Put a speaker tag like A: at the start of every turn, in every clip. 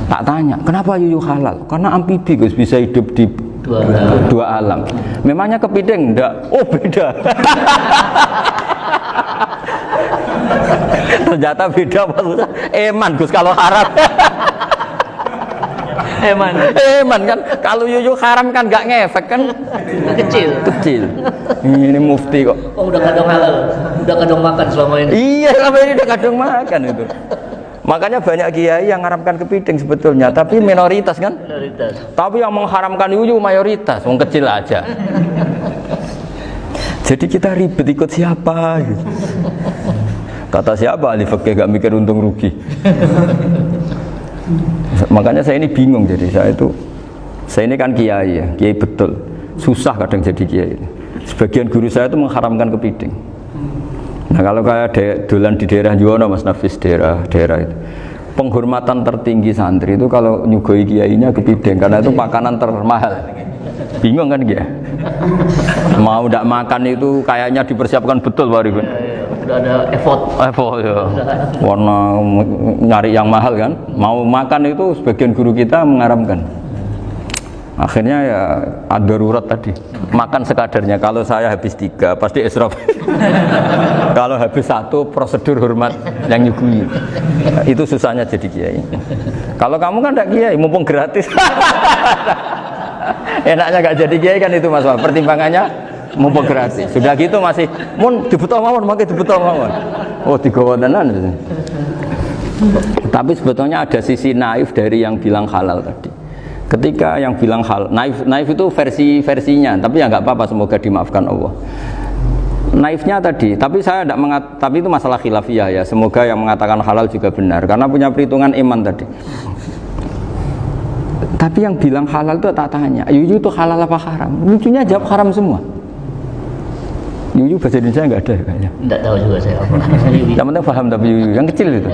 A: Tak tanya, kenapa yuyu halal? Karena amfibi Gus, bisa hidup di dua alam. Memangnya kepiting? Enggak. Oh beda. Ternyata beda maksudnya. Eman Gus kalau haram. Eman kan, kalau yuyu haram kan nggak ngefek kan, kecil. Ini mufti kok.
B: Oh udah kadang halal, udah kadang makan selama ini.
A: Iya selama ini udah kadang makan itu. Makanya banyak kiai yang mengharamkan kepiting sebetulnya, tapi minoritas kan.
B: Minoritas.
A: Tapi yang mengharamkan yuyu mayoritas, wong kecil aja. Jadi kita ribet ikut siapa? Gitu. Kata siapa ahli fikih gak mikir untung rugi. Makanya saya ini bingung, jadi saya ini kan kiai ya, kiai betul, susah kadang jadi kiai. Sebagian guru saya itu mengharamkan kepiting. Nah kalau kayak dolan di daerah Juwono Mas Nafis, daerah itu penghormatan tertinggi santri itu kalau nyugoi kiainya kepiting, karena itu makanan termahal. Bingung kan dia? Mau tidak makan itu kayaknya dipersiapkan betul Pak Arifin.
B: Udah ada effort
A: ya. Warna nyari yang mahal kan, mau makan itu sebagian guru kita mengharamkan. Akhirnya ya ada darurat tadi, makan sekadarnya. Kalau saya habis 3 pasti israf. Kalau habis 1 prosedur hormat yang nyugui. Itu susahnya jadi kiai. Kalau kamu kan tidak kiai, mumpung gratis. Enaknya gak jadi kiai kan itu Mas. Pertimbangannya mumpung gratis. Sudah gitu masih mun dibutuh mawon, makai dibutuh mawon. Oh digawa tenan. Tapi sebetulnya ada sisi naif dari yang bilang halal tadi. Ketika yang bilang halal, naif itu versinya, tapi ya nggak apa-apa, semoga dimaafkan Allah. Naifnya tadi, tapi saya tidak tapi itu masalah khilafiyah ya. Semoga yang mengatakan halal juga benar, karena punya perhitungan iman tadi. Tapi yang bilang halal itu tak tanya, yuyu itu halal apa haram? Lucunya jawab haram semua. Yuyu bahasa Indonesia nggak ada kayaknya.
B: Nggak tahu juga saya apa.
A: Yang penting paham tapi yuyu, yang kecil itu.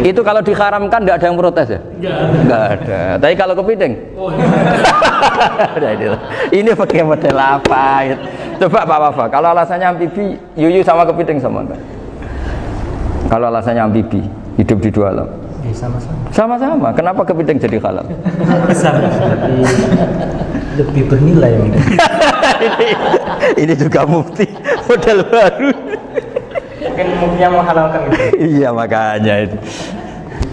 A: Itu kalau diharamkan nggak ada yang protes ya? Nggak ada. Tapi kalau kepiting? Ini pakai model apa? Coba Pak Wafa, kalau alasannya amfibi, yuyu sama kepiting sama enggak? Kalau alasannya amfibi, hidup di 2 alam. Sama-sama. Kenapa kepiting jadi halal?
C: Sama. Lebih bernilai.
A: Ini juga mufti model baru.
C: Mungkin muftinya menghalalkan itu.
A: Iya makanya itu.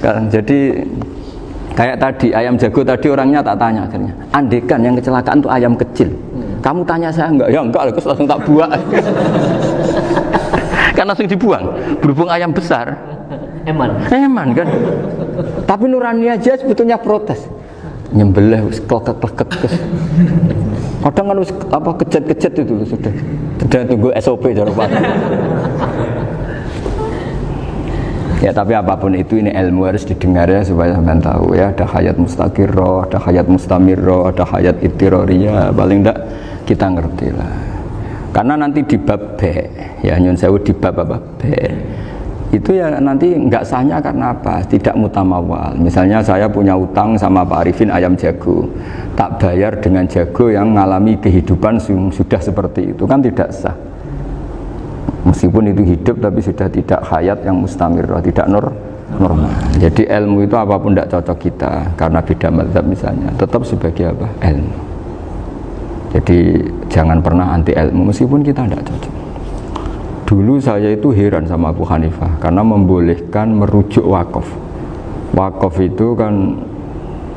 A: Kan jadi kayak tadi ayam jago tadi orangnya tak tanya akhirnya. Andekan yang kecelakaan itu ayam kecil. Kamu tanya saya enggak? Ya enggak, terus langsung tak buang. Kan langsung dibuang. Berhubung ayam besar. Eman kan. Tapi nurani aja sebetulnya protes. Nyembelih klekek-klekek. Kadang kan apa kejet-kejet itu sudah tunggu SOP jarum panjang. Ya tapi apapun itu ini ilmu harus didengar ya supaya sampean tahu ya, ada hayat mustaqirroh, ada hayat mustamirroh, ada hayat ittiroriyah, paling enggak kita ngerti lah. Karena nanti di bab B ya nyun sewu di bab apa B itu ya nanti nggak sahnya karena apa? Tidak mutamawal. Misalnya saya punya utang sama Pak Arifin ayam jago, tak bayar dengan jago yang mengalami kehidupan sudah seperti itu kan tidak sah. Meskipun itu hidup tapi sudah tidak hayat yang mustamirah, tidak normal. Jadi ilmu itu apapun tidak cocok kita karena beda mazhab misalnya, tetap sebagai apa? Ilmu. Jadi jangan pernah anti ilmu meskipun kita tidak cocok. Dulu saya itu heran sama Abu Hanifah karena membolehkan merujuk wakaf. Wakaf itu kan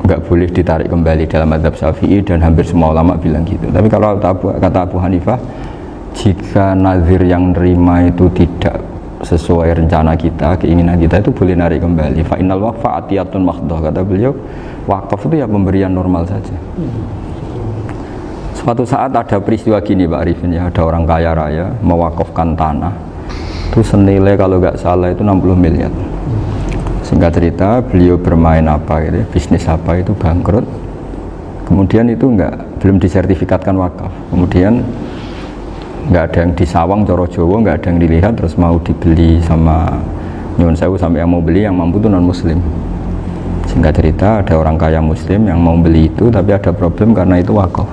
A: nggak boleh ditarik kembali dalam mazhab Syafi'i dan hampir semua ulama bilang gitu. Tapi kalau kata Abu Hanifah, jika nazir yang nerima itu tidak sesuai rencana kita, keinginan kita, itu boleh narik kembali. Fa innal waqfa atiyatun mahdhah, kata beliau. Wakaf itu ya pemberian normal saja. Suatu saat ada peristiwa gini Pak Arifin ya, ada orang kaya raya mewakafkan tanah itu senilai kalau nggak salah itu 60 miliar. Singkat cerita beliau bermain apa gitu, bisnis apa itu bangkrut, kemudian itu belum disertifikatkan wakaf, kemudian nggak ada yang disawang coro Jawa, nggak ada yang dilihat, terus mau dibeli sama nyuwun sewu sampai yang mau beli yang mampu itu non muslim. Singkat cerita ada orang kaya muslim yang mau beli itu tapi ada problem karena itu wakaf.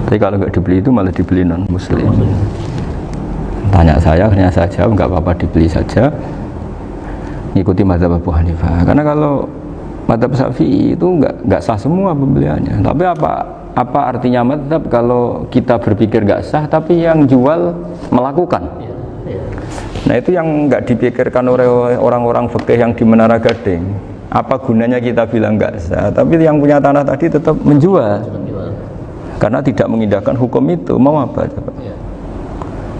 A: Tapi kalau nggak dibeli itu malah dibeli non muslim. Tanya saya, akhirnya saya jawab nggak apa-apa dibeli saja, ngikuti mazhab Abu Hanifah. Karena kalau Madzhab Syafi'i itu enggak sah semua pembeliannya. Tapi apa artinya madzhab kalau kita berpikir enggak sah tapi yang jual melakukan? Nah itu yang enggak dipikirkan oleh orang-orang fikih yang di Menara Gading. Apa gunanya kita bilang enggak sah? Tapi yang punya tanah tadi tetap menjual. Karena tidak mengindahkan hukum itu. Mau apa coba?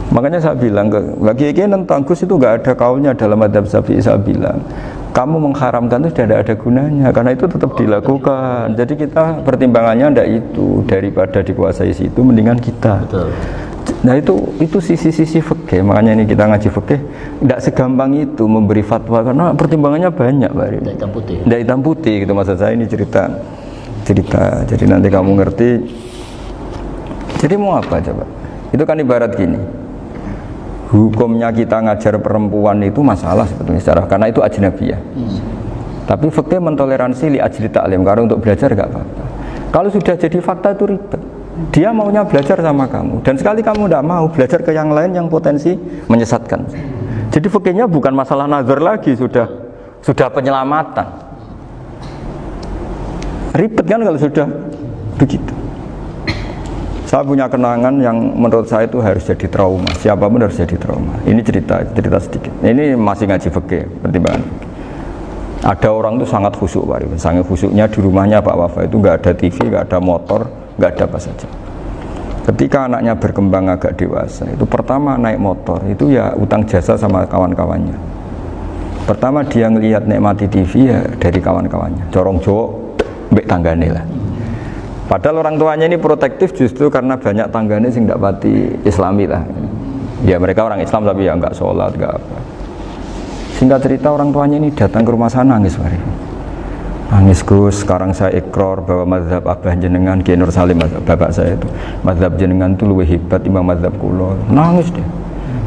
A: Makanya saya bilang bagi tentang Gus itu enggak ada kaulnya dalam madzhab Syafi'i. Saya bilang kamu mengharamkan itu tidak ada gunanya karena itu tetap dilakukan. Jadi kita pertimbangannya ndak itu, daripada dikuasai situ mendingan kita.
B: Betul.
A: Nah itu sisi-sisi fikih. Makanya ini kita ngaji fikih ndak segampang itu memberi fatwa karena pertimbangannya banyak, Pak.
B: Ndak hitam putih.
A: Ndak hitam putih gitu maksud saya, ini cerita. Jadi nanti kamu ngerti. Jadi mau apa coba? Itu kan ibarat gini. Hukumnya kita ngajar perempuan itu masalah sebetulnya secara karena itu ajnabiyah. Tapi fikih mentoleransi li ajli ta'lim karena untuk belajar enggak apa-apa. Kalau sudah jadi fakta itu ribet. Dia maunya belajar sama kamu dan sekali kamu tidak mau belajar ke yang lain yang potensi menyesatkan. Jadi fikihnya bukan masalah nazar lagi, sudah penyelamatan. Ribet kan kalau sudah begitu. Saya punya kenangan yang menurut saya itu harus jadi trauma. Siapapun harus jadi trauma. Ini cerita sedikit. Ini masih ngaji fikih, pertimbangan. Ada orang itu sangat khusyuk, Pak Rifin. Sangat khusyuknya di rumahnya Pak Wafa itu nggak ada TV, nggak ada motor, nggak ada apa saja. Ketika anaknya berkembang agak dewasa, itu pertama naik motor itu ya utang jasa sama kawan-kawannya. Pertama dia ngelihat nikmati TV ya dari kawan-kawannya. Corong Jawa, mbek tanggane lah. Padahal orang tuanya ini protektif justru karena banyak tangganya sing ndak pati Islami lah. Ya mereka orang Islam tapi ya enggak sholat, enggak apa. Singkat cerita orang tuanya ini datang ke rumah saya nangis, Mari. Nangis Gus, sekarang saya ikrar bahwa mazhab Abah jenengan Kiai Nur Salim, bapak saya itu mazhab jenengan itu lebih hebat timbang mazhab kula. Nangis dia.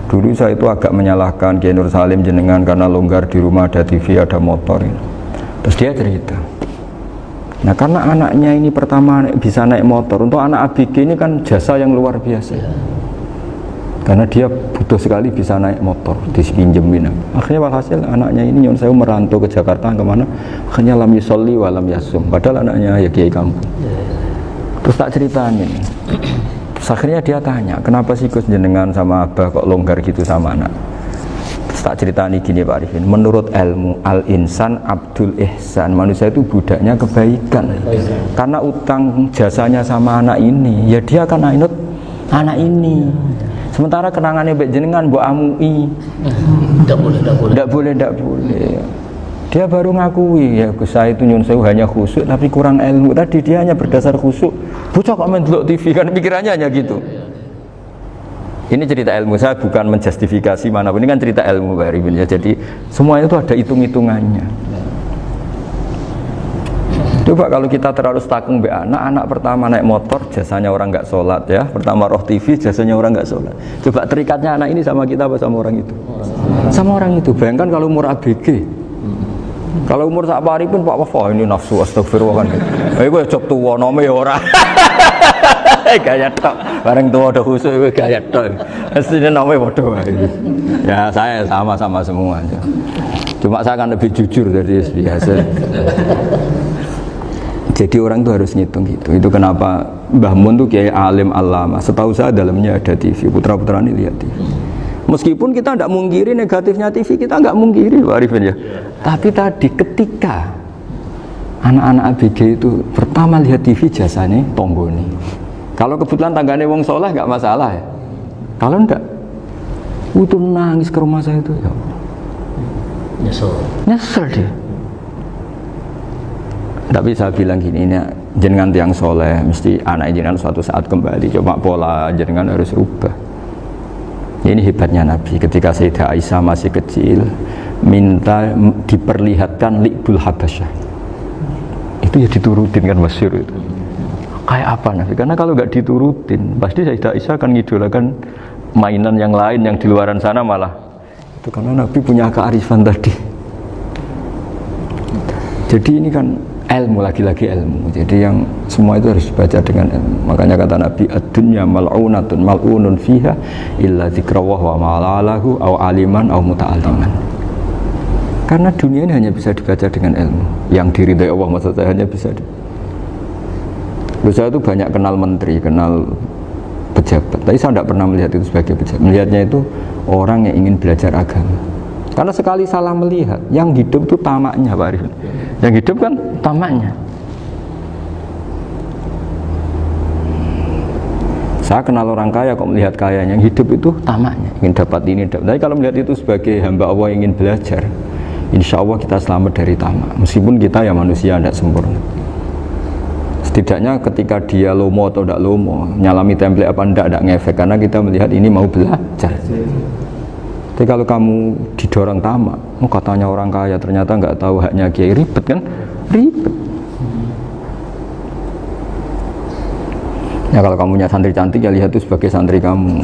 A: Dulu saya itu agak menyalahkan Kiai Nur Salim jenengan karena longgar di rumah ada TV, ada motor. Terus dia cerita. Nah karena anaknya ini pertama bisa naik motor, untuk anak ABG ini kan jasa yang luar biasa. Karena dia butuh sekali bisa naik motor, dipinjemin. Akhirnya walhasil anaknya ini nyon saya merantau ke Jakarta kemana? Akhirnya lam yusolli wa lam yasum. Padahal anaknya ya kiai kampung. Terus tak ceritain. Terus akhirnya dia tanya, kenapa sih Gus jenengan sama Abah kok longgar gitu sama anak? Tak ceritani gini Pak Arifin, menurut ilmu al-insan abdul ihsan, manusia itu budaknya kebaikan. Karena utang jasanya sama anak ini, ya dia akan ainut anak ini. Sementara kenangannya baik jenengan mbok amui. Tidak boleh. Dia baru ngakui, ya Gus saya itu nyun sewu hanya khusyuk tapi kurang ilmu. Tadi dia hanya berdasar khusyuk. Bocah kok main delok TV kan pikirannya hanya gitu. Ini cerita ilmu, saya bukan menjustifikasi manapun, ini kan cerita ilmu Pak Arifin ya. Jadi semuanya itu ada hitung-hitungannya. Coba kalau kita terlalu stakung be anak pertama naik motor jasanya orang nggak sholat ya, pertama roh TV jasanya orang nggak sholat. Coba terikatnya anak ini sama kita apa sama orang itu? Sama orang itu. Bayangkan kalau umur ABG, kalau umur sak Arifin Pak Wafa ini nafsu astagfirullah kan. Iku ya job tuwa nome ya ora. Gaya tok, bareng tua udah khusus gaya tok. Aslinya namanya bodoh. Ya saya sama-sama semuanya. Cuma saya akan lebih jujur dari biasa. Jadi orang itu harus ngitung gitu. Itu kenapa Mbah Mun tuh kiai alim alama. Setahu saya dalamnya ada TV. Putra-putra ini lihat TV. Meskipun kita tidak mungkiri negatifnya TV, kita nggak mungkiri Pak Arifin ya. Tapi tadi ketika anak-anak ABG itu pertama lihat TV jasanya tonggone. Kalau kebetulan tanggane wong soleh nggak masalah ya. Kalau enggak, itu nangis ke rumah saya itu ya. Nyesel dia. Tapi saya bilang gini, ini jenengan tiang soleh, mesti anak jenengan suatu saat kembali. Coba pola jenengan harus rubah. Ini hebatnya Nabi. Ketika Sayyidah Aisyah masih kecil, minta diperlihatkan li'bul habasyah. Itu ya diturutin kan masyhur itu. Kayak apa Nabi? Karena kalau nggak diturutin, pasti Sayyidah Aisyah akan ngidolakan mainan yang lain yang di luaran sana malah. Itu karena Nabi punya kearifan tadi. Jadi ini kan ilmu, lagi-lagi ilmu. Jadi yang semua itu harus dibaca dengan ilmu. Makanya kata Nabi, ad-dunya mal'unatun mal'unun fiha illa dzikrawah wa ma'alahu au aliman au muta'alliman. Karena dunia ini hanya bisa dibaca dengan ilmu. Yang diridhai Allah maksud saya hanya bisa. Saya itu banyak kenal menteri, kenal pejabat. Tapi saya tidak pernah melihat itu sebagai pejabat. Melihatnya itu orang yang ingin belajar agama. Karena sekali salah melihat, yang hidup itu tamaknya Pak Arif. Yang hidup kan tamaknya. Saya kenal orang kaya kok melihat kaya, yang hidup itu tamaknya, ingin dapat ini, dapat. Tapi kalau melihat itu sebagai hamba Allah yang ingin belajar, insya Allah kita selamat dari tamak. Meskipun kita ya manusia tidak sempurna. Setidaknya ketika dia lomo atau tidak lomo, nyalami template apa tidak ngefek, karena kita melihat ini mau belajar. Tapi kalau kamu didorong tamak, katanya orang kaya ternyata nggak tahu haknya kiai, ribet kan? Ribet. Ya kalau kamu punya santri cantik ya lihat itu sebagai santri kamu.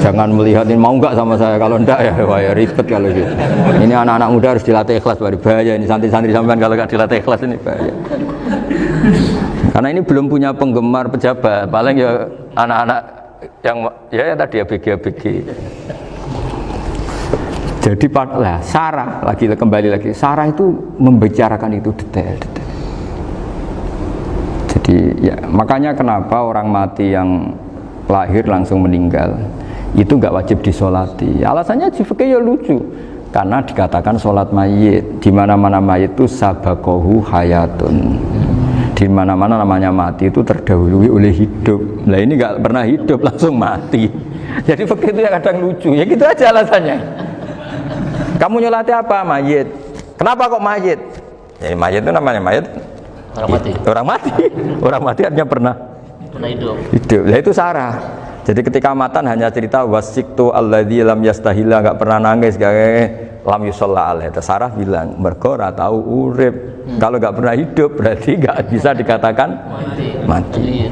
A: Jangan melihat ini mau nggak sama saya, kalau enggak ya wah ya ribet kalau gitu. Ini anak-anak muda harus dilatih ikhlas, bahaya ini santri-santri sampean kalau nggak dilatih ikhlas ini bahaya. Karena ini belum punya penggemar pejabat, paling ya anak-anak yang ya tadi ABG. Jadi lah Sarah kembali lagi Sarah itu membicarakan itu detail. Jadi ya makanya kenapa orang mati yang lahir langsung meninggal itu nggak wajib disolati. Alasannya di fikih ya lucu, karena dikatakan sholat mayit di mana-mana mayit itu sabakohu hayatun. Di mana-mana namanya mati itu terdahului oleh hidup. Nah ini nggak pernah hidup langsung mati. Jadi fikih itu yang kadang lucu. Ya gitu aja alasannya. Kamu nyolati apa? Mayit. Kenapa kok mayit? Ya mayit itu namanya mayit.
B: Orang mati.
A: Orang mati. Orang mati artinya pernah
B: hidup.
A: Hidup. Nah itu Sarah. Jadi ketika matan hanya cerita wasiktu alladzi lam yastahila, nggak pernah nangis, lam yusalla alaih. Sarah bilang mergo ora tahu urip. Kalau nggak pernah hidup berarti nggak bisa dikatakan mati.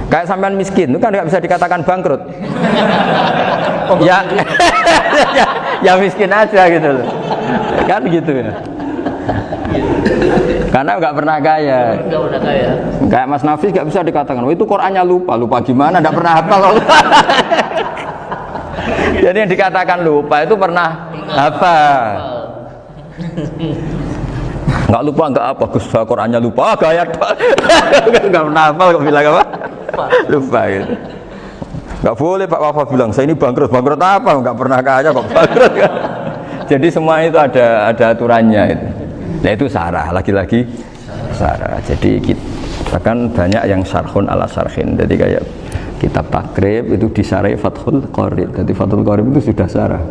A: Kayak sampean miskin itu kan nggak bisa dikatakan bangkrut. Ya, ya miskin aja gitu loh. Kan gitu ya. Karena nggak pernah kaya. Kayak Mas Nafis nggak bisa dikatakan, oh itu Qurannya lupa gimana? Nggak pernah hafal. Jadi yang dikatakan lupa itu pernah hafal. Nggak lupa nggak apa, Gus Qurannya lupa, gaya nggak pernah hafal kok bilang apa? Lupa gitu. Nggak boleh Pak Wafa bilang saya ini bangkrut apa? Nggak pernah kaya kok bangkrut kan? Jadi semua itu ada aturannya itu. Nah itu Sarah, lagi-lagi Sarah. Jadi bahkan banyak yang syarhun ala syarhin. Jadi kayak kitab takrib itu disarai Fathul Qorib. Jadi Fathul Qorib itu sudah Sarah.